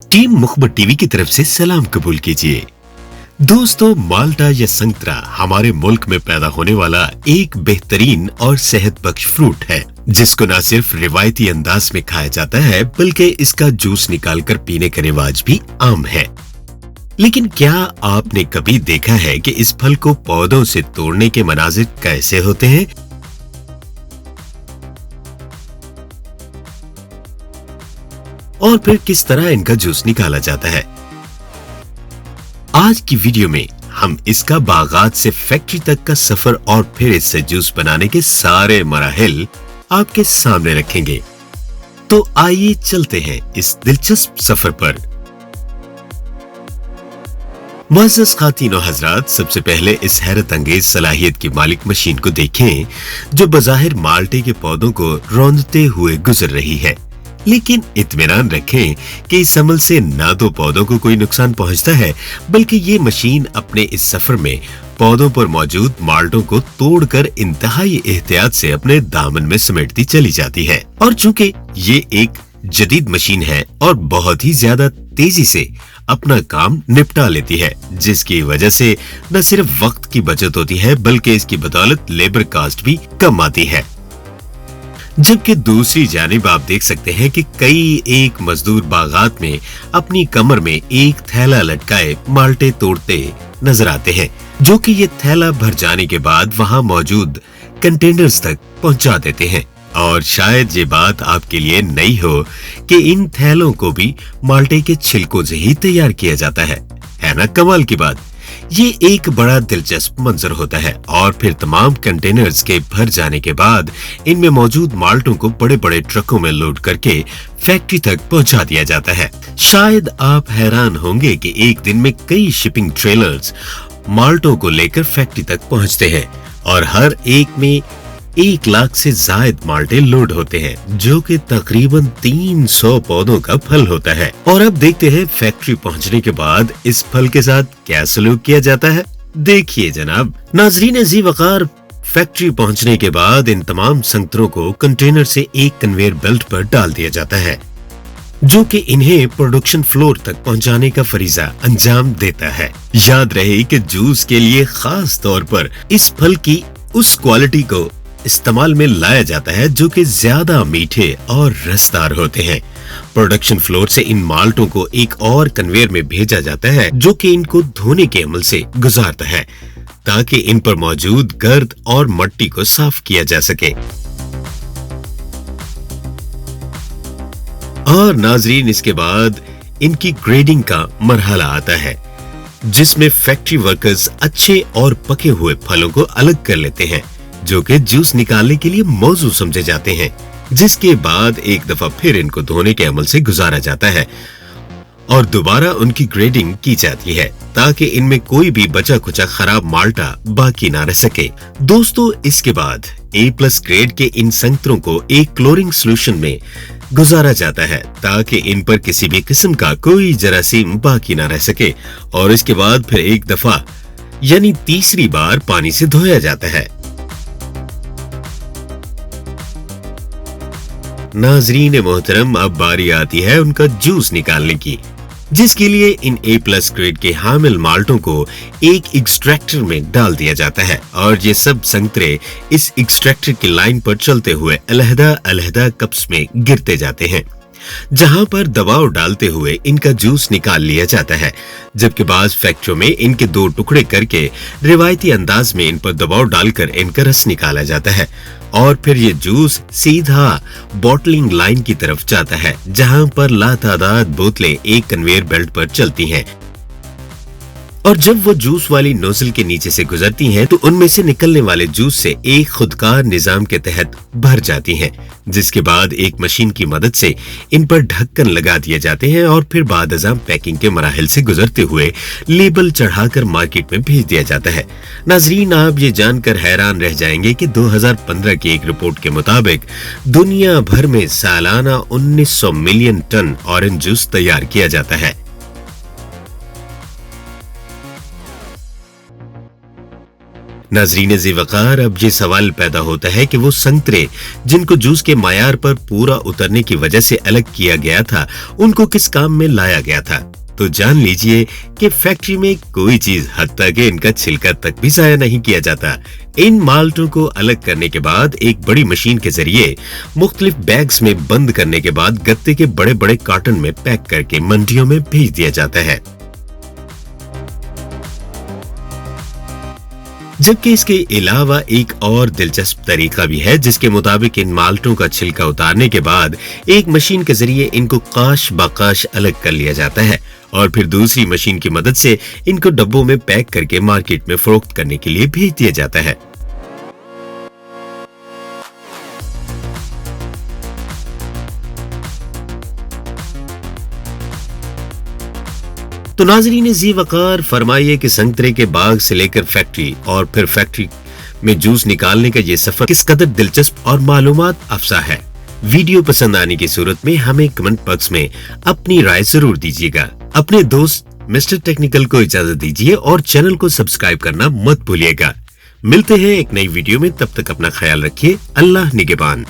Team मुखबर TV की तरफ से सलाम कबूल कीजिए। दोस्तों, माल्टा या संतरा हमारे मुल्क में पैदा होने वाला एक बेहतरीन और सेहत बख्श फ्रूट है, जिसको न सिर्फ रिवायती अंदाज में खाया जाता है बल्कि इसका जूस निकालकर पीने का रिवाज भी आम है। लेकिन क्या आपने कभी देखा है कि इस फल को पौधों से तोड़ने के मनाजिर कैसे होते हैं? और फिर किस तरह इनका जूस निकाला जाता है? आज की वीडियो में हम इसका बागात से फैक्ट्री तक का सफर और फिर इससे जूस बनाने के सारे मराहिल आपके सामने रखेंगे। तो आइए चलते हैं इस दिलचस्प सफर पर। मुअज़्ज़ज़ ख़ातीन और हज़रात, सबसे पहले इस हैरत अंगेज सलाहियत की मालिक मशीन को देखें जो बज़ाहिर माल्टे के पौधों को रौंदते हुए गुजर रही है। लेकिन इत्मीनान रखें कि इस अमल से ना तो पौधों को कोई नुकसान पहुंचता है, बल्कि ये मशीन अपने इस सफर में पौधों पर मौजूद माल्टों को तोड़कर इंतहाई एहतियात से अपने दामन में समेटती चली जाती है। और चूंकि ये एक जदीद मशीन है और बहुत ही ज्यादा तेजी से अपना काम निपटा लेती है, जिसकी वजह से न सिर्फ वक्त की बचत होती है बल्कि इसकी बदौलत लेबर कास्ट भी कम आती है। जबकि दूसरी जानिब आप देख सकते हैं कि कई एक मजदूर बागात में अपनी कमर में एक थैला लटकाए माल्टे तोड़ते नजर आते हैं, जो कि ये थैला भर जाने के बाद वहां मौजूद कंटेनर्स तक पहुंचा देते हैं। और शायद ये बात आपके लिए नई हो कि इन थैलों को भी माल्टे के छिलकों से ही तैयार किया जाता है ना? कमाल की बात। ये एक बड़ा दिलचस्प मंजर होता है। और फिर तमाम कंटेनर्स के भर जाने के बाद इनमें मौजूद माल्टों को बड़े बड़े ट्रकों में लोड करके फैक्ट्री तक पहुंचा दिया जाता है। शायद आप हैरान होंगे कि एक दिन में कई शिपिंग ट्रेलर्स माल्टों को लेकर फैक्ट्री तक पहुंचते हैं और हर एक में 1 लाख से जायद माल्टे लोड होते हैं, जो कि तकरीबन 300 पौधों का फल होता है। और अब देखते हैं फैक्ट्री पहुंचने के बाद इस फल के साथ क्या सलूक किया जाता है। देखिए जनाब। नाजरीन अज़ीज़ वक़ार, फैक्ट्री पहुंचने के बाद इन तमाम संतरों को कंटेनर से एक कन्वेयर बेल्ट पर डाल दिया जाता है, जो कि इन्हें प्रोडक्शन फ्लोर तक पहुंचाने का फरीजा अंजाम देता है। याद रहे कि जूस के लिए खास तौर पर इस फल की उस क्वालिटी को इस्तेमाल में लाया जाता है जो कि ज्यादा मीठे और रसदार होते हैं। प्रोडक्शन फ्लोर से इन माल्टों को एक और कन्वेयर में भेजा जाता है, जो कि इनको धोने के अमल से गुजारता है ताकि इन पर मौजूद गर्द और मट्टी को साफ किया जा सके। और नाजरीन, इसके बाद इनकी ग्रेडिंग का मरहला आता है, जिसमें फैक्ट्री वर्कर्स अच्छे और पके हुए फलों को अलग कर लेते हैं, जो कि जूस निकालने के लिए मौजू समझे जाते हैं। जिसके बाद एक दफा फिर इनको धोने के अमल से गुजारा जाता है और दोबारा उनकी ग्रेडिंग की जाती है ताकि इनमें कोई भी बचा कुचा खराब माल्टा बाकी ना रह सके। दोस्तों, इसके बाद A+ ग्रेड के इन संतरों को एक क्लोरिंग सोल्यूशन में गुजारा जाता है ताकि इन पर किसी भी किस्म का कोई जरासीम बाकी ना रह सके। और इसके बाद फिर एक दफा यानी तीसरी बार पानी से धोया जाता है। नाजरीन मोहतरम, अब बारी आती है उनका जूस निकालने की, जिसके लिए इन A+ ग्रेड के हामिल माल्टों को एक एक्सट्रैक्टर में डाल दिया जाता है और ये सब संतरे इस एक्सट्रैक्टर की लाइन पर चलते हुए अलहदा कप्स में गिरते जाते हैं, जहां पर दबाव डालते हुए इनका जूस निकाल लिया जाता है। जबकि बाज़ फैक्ट्रियों में इनके 2 टुकड़े करके रिवायती अंदाज में इन पर दबाव डालकर इनका रस निकाला जाता है और फिर ये जूस सीधा बॉटलिंग लाइन की तरफ जाता है, जहां पर लातादाद बोतलें एक कन्वेयर बेल्ट पर चलती हैं। और जब वो जूस वाली नोजल के नीचे से गुजरती हैं तो उनमें से निकलने वाले जूस से एक खुदकार निजाम के तहत भर जाती हैं, जिसके बाद एक मशीन की मदद से इन पर ढक्कन लगा दिए जाते हैं और फिर बाद अज़ाम पैकिंग के मराहिल से गुजरते हुए लेबल चढ़ाकर मार्केट में भेज दिया जाता है। नाजरीन, आप ये जानकर हैरान रह जाएंगे कि 2015 की एक रिपोर्ट के मुताबिक दुनिया भर में सालाना 1900 मिलियन टन ऑरेंज जूस तैयार किया जाता है। नाजरीन ज़ी-वक़ार, अब ये सवाल पैदा होता है कि वो संतरे जिनको जूस के मायार पर पूरा उतरने की वजह से अलग किया गया था, उनको किस काम में लाया गया था? तो जान लीजिए कि फैक्ट्री में कोई चीज हत्ता कि इनका छिलका तक भी ज़ाया नहीं किया जाता। इन माल्टों को अलग करने के बाद एक बड़ी मशीन के जरिए मुख्तलिफ बैग्स में बंद करने के बाद गत्ते के बड़े बड़े कार्टन में पैक करके मंडियों में भेज दिया जाता है। जबकि इसके अलावा एक और दिलचस्प तरीका भी है, जिसके मुताबिक इन माल्टों का छिलका उतारने के बाद एक मशीन के जरिए इनको काश बाकाश अलग कर लिया जाता है और फिर दूसरी मशीन की मदद से इनको डब्बों में पैक करके मार्केट में फरोख्त करने के लिए भेज दिया जाता है। तो नाज़रीन ज़ी-वक़ार, फरमाइए कि संतरे के बाग से लेकर फैक्ट्री और फिर फैक्ट्री में जूस निकालने का ये सफर किस कदर दिलचस्प और मालूमात अफजा है। वीडियो पसंद आने की सूरत में हमें कमेंट बॉक्स में अपनी राय जरूर दीजिएगा। अपने दोस्त मिस्टर टेक्निकल को इजाजत दीजिए और चैनल को सब्सक्राइब करना मत भूलिएगा। मिलते हैं एक नई वीडियो में, तब तक अपना ख्याल रखिए। अल्लाह निगहबान।